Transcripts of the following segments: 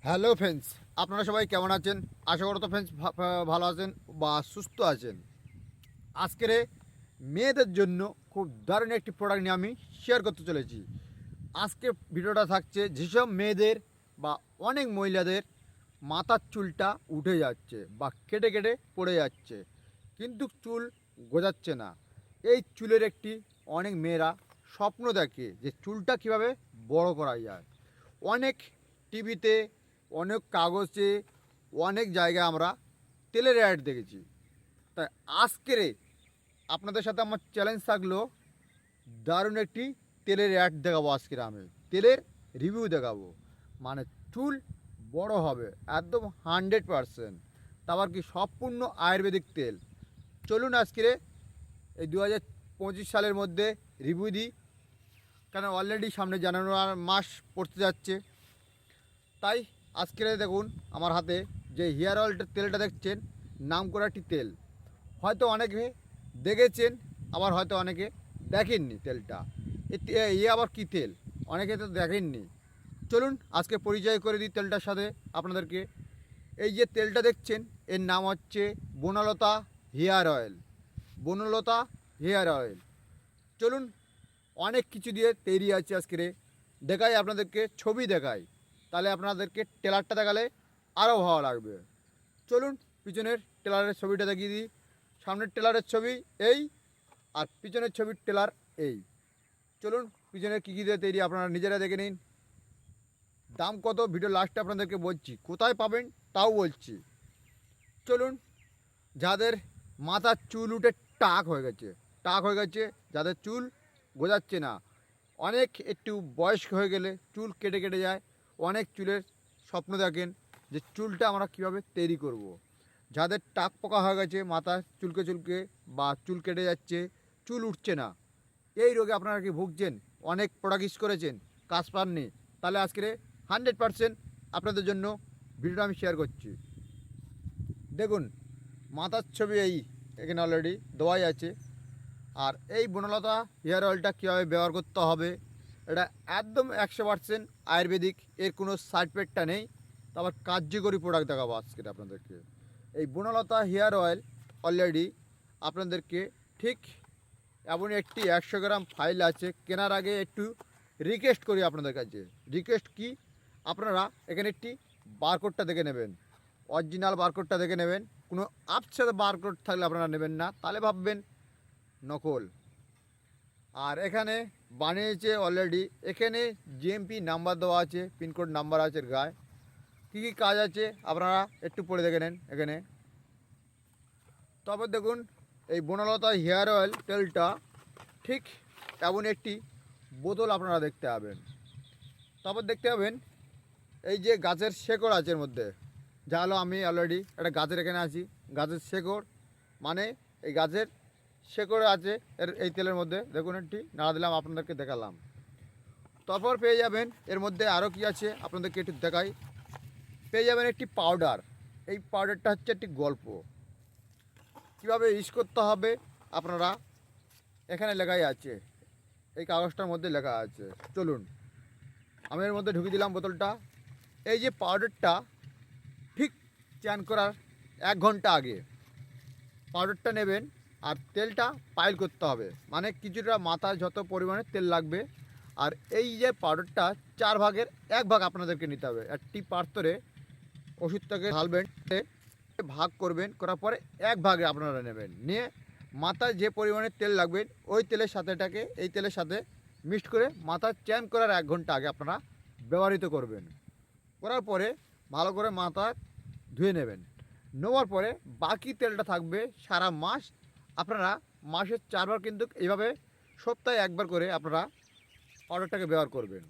Hello friends, আপনারা সবাই কেমন আছেন? আশা করি তো ফ্রেন্ডস ভালো আছেন বা সুস্থ আছেন। আজকের মেয়েদের জন্য খুব দারুণ একটি প্রোডাক্ট নিয়ে আমি শেয়ার করতে চলেছি। আজকে ভিডিওটা থাকছে যেসব মেয়েদের বা অনেক মহিলাদের মাথার চুলটা উঠে যাচ্ছে বা কেটে কেটে পড়ে যাচ্ছে, কিন্তু চুল গজাচ্ছে না। এই চুলের একটি অনেক মেয়েরা স্বপ্ন দেখে যে চুলটা কিভাবে বড় করা যায়। অনেক টিভিতে, অনেক কাগজে, অনেক জায়গায় আমরা তেলের অ্যাড দেখেছি। তাই আজকের আপনাদের সাথে আমার চ্যালেঞ্জ থাকলো, দারুণ একটি তেলের অ্যাড দেখাবো। আজকের আমি তেলের রিভিউ দেখাবো, মানে চুল বড় হবে একদম 100%। তারপর কি সম্পূর্ণ আয়ুর্বেদিক তেল। চলুন আজকের এই 2025 সালের মধ্যে রিভিউ দিই, কেন অলরেডি সামনে জানুয়ারি মাস পড়তে যাচ্ছে। তাই আজকে দেখুন আমার হাতে যে হেয়ার অয়েলটা তেলটা দেখছেন, নাম করা একটি তেল। হয়তো অনেকে দেখেছেন, আবার হয়তো অনেকে দেখেননি তেলটা। আবার কি তেল, অনেকে তো দেখেননি। চলুন আজকে পরিচয় করে দিই তেলটার সাথে আপনাদেরকে। এই যে তেলটা দেখছেন, এর নাম হচ্ছে Banalata hair oil. Banalata hair oil. চলুন, অনেক কিছু দিয়ে তৈরি আছে আজকের। দেখাই আপনাদেরকে, ছবি দেখাই, তাহলে আপনাদেরকে টেলারটা দেখালে আরও ভালো লাগবে। চলুন পিছনের টেলারের ছবিটা দেখিয়ে দিই। সামনের টেলারের ছবি এই, আর পিছনের ছবির টেলার এই। চলুন পিছনে কী কী দিয়ে তৈরি আপনারা নিজেরা দেখে নিন। দাম কত ভিডিও লাস্টে আপনাদেরকে বলছি, কোথায় পাবেন তাও বলছি। চলুন, যাদের মাথার চুল উঠে টাক হয়ে গেছে, টাক হয়ে গেছে, যাদের চুল গজাচ্ছে না, অনেক একটু বয়স্ক হয়ে গেলে চুল কেটে কেটে যায়, অনেক চুলের স্বপ্ন দেখেন যে চুলটা আমরা কীভাবে তৈরি করব। যাদের টাক পোকা হয়ে গেছে, মাথা চুলকে চুলকে বা চুল কেটে যাচ্ছে, চুল উঠছে না, এই রোগে আপনারা কি ভুগছেন, অনেক প্রোডাক্ট ইউজ করেছেন, কাজ পাননি, তাহলে আজকে 100% আপনাদের জন্য ভিডিওটা আমি শেয়ার করছি। দেখুন মাথার ছবি এই, এখানে অলরেডি দেওয়াই আছে। আর এই বনলতা হেয়ার অয়েলটা কীভাবে ব্যবহার করতে হবে, এটা একদম 100% আয়ুর্বেদিক, এর কোনো সাইড এফেক্টটা নেই। তারপর কার্যকরী প্রোডাক্ট দেখাবো আজকে আপনাদেরকে। এই বনলতা হেয়ার অয়েল অলরেডি আপনাদেরকে ঠিক এমন একটি 100 গ্রাম ফাইল আছে। কেনার আগে একটু রিকোয়েস্ট করি আপনাদের কাছে। রিকোয়েস্ট কি, আপনারা এখানে একটি বারকোডটা দেখে নেবেন, অরিজিনাল বারকোডটা দেখে নেবেন। কোনো আপসাথে বারকোড থাকলে আপনারা নেবেন না, তাহলে ভাববেন নকল। আর এখানে বানিয়েছে অলরেডি, এখানে জিএমপি নাম্বার দেওয়া আছে, পিনকোড নাম্বার আছে গায়ে। কী কী কাজ আছে আপনারা একটু পড়ে দেখে নেন এখানে। তারপর দেখুন এই বনলতা হেয়ার অয়েল তেলটা ঠিক এমন একটি বোতল আপনারা দেখতে পাবেন। তারপর দেখতে পাবেন এই যে গাছের শেকড় আছে এর মধ্যে, যা হলো আমি অলরেডি একটা গাছের এখানে আছি, গাছের শেকড়, মানে এই গাছের শেকড় আছে এই তেলের মধ্যে। দেখুন একটি নাড়া দিলাম, আপনাদেরকে দেখালাম। তারপর পেয়ে যাবেন এর মধ্যে আরও কি আছে আপনাদেরকে একটু দেখাই। পেয়ে যাবেন একটি পাউডার। এই পাউডারটা হচ্ছে একটি গল্প, কীভাবে ইউজ করতে হবে আপনারা এখানে লেখাই আছে, এই কাগজটার মধ্যে লেখা আছে। চলুন আমি এর মধ্যে ঢুকিয়ে দিলাম বোতলটা। এই যে পাউডারটা ঠিক চান করার 1 ঘন্টা আগে পাউডারটা নেবেন, আর তেলটা পাইল করতে হবে, মানে কিছুটা মাথায় যত পরিমাণে তেল লাগবে। আর এই যে পাউডারটা 4 ভাগের 1 ভাগ আপনাদেরকে নিতে হবে। একটি পাত্রে ওষুধটাকে ঢালবেন, ভাগ করবেন, করার পরে 1 ভাগে আপনারা নেবেন, নিয়ে মাথায় যে পরিমাণে তেল লাগবে ওই তেলের সাথে এটাকে এই তেলের সাথে মিক্সড করে মাথা চ্যান করার 1 ঘন্টা আগে আপনারা ব্যবহৃত করবেন। করার পরে ভালো করে মাথা ধুয়ে নেবেন। নেওয়ার পরে বাকি তেলটা থাকবে সারা মাস। আপনারা মাসের 4 বার কিন্তু এইভাবে সপ্তাহে 1 বার করে আপনারা পাউডারটাকে ব্যবহার করবেন।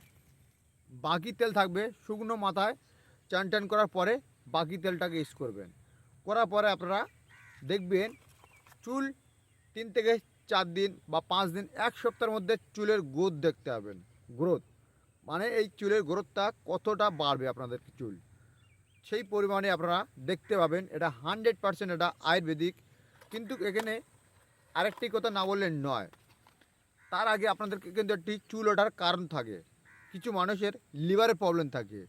বাকি তেল থাকবে শুকনো মাথায় চান টান করার পরে বাকি তেলটাকে ইউজ করবেন। করার পরে আপনারা দেখবেন চুল 3 থেকে 4 দিন বা 5 দিন, 1 সপ্তাহের মধ্যে চুলের গ্রোথ দেখতে পাবেন। গ্রোথ মানে এই চুলের গ্রোথটা কতটা বাড়বে আপনাদের চুল, সেই পরিমাণে আপনারা দেখতে পাবেন। এটা 100% এটা আয়ুর্বেদিক। কিন্তু এখানে আরেকটি কথা না বললে নয়, তার আগে আপনাদেরকে কিন্তু একটি চুল ওঠার কারণ থাকে। কিছু মানুষের লিভারের প্রবলেম থাকে,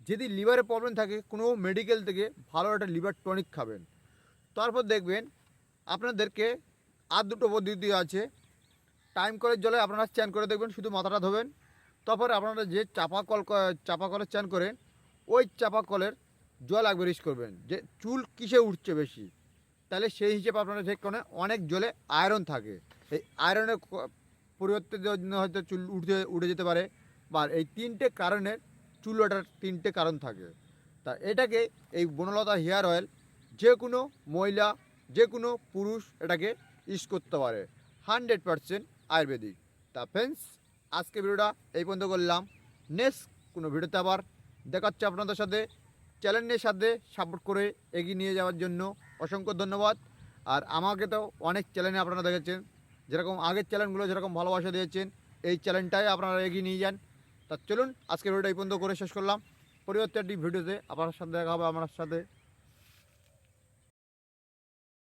যদি লিভারে প্রবলেম থাকে কোনো মেডিকেল থেকে ভালো একটা লিভার টনিক খাবেন। তারপর দেখবেন আপনাদেরকে আর দুটো পদ্ধতি আছে। টাইম কলের জলে আপনারা স্নান করে দেখবেন, শুধু মাথাটা ধোবেন। তারপরে আপনারা যে চাপা কলের স্নান করেন, ওই চাপা কলের জল একবার ইউজ করবেন। যে চুল কিসে উঠছে বেশি, তাহলে সেই হিসেবে আপনারা চেক করেন অনেক জলে আয়রন থাকে। এই আয়রনের পরিবর্তে জন্য হয়তো চুল উঠে যেতে পারে, বা এই তিনটে কারণের চুল ওঠার তিনটে কারণ থাকে। তা এটাকে এই বনলতা হেয়ার অয়েল যে কোনো মহিলা, যে কোনো পুরুষ এটাকে ইউজ করতে পারে। 100% আয়ুর্বেদিক। তা ফ্রেন্ডস, আজকে ভিডিওটা এই পর্যন্ত করলাম। নেক্সট কোনো ভিডিওতে আবার দেখাচ্ছে আপনাদের সাথে। চ্যানেলের সাথে সাপোর্ট করে এগিয়ে নিয়ে যাওয়ার জন্য অসংখ্য ধন্যবাদ। আর আমাকে তো অনেক চ্যানেলে আপনারা দেখেছেন, যেরকম আগের চ্যানেলগুলো যেরকম ভালোবাসা দিয়েছেন, এই চ্যানেলটাই আপনারা এগিয়ে নিয়ে যান। তা চলুন আজকের ভিডিওটা এই পর্যন্ত করে শেষ করলাম। পরবর্তী একটি ভিডিওতে আপনার সাথে দেখা হবে আমার সাথে।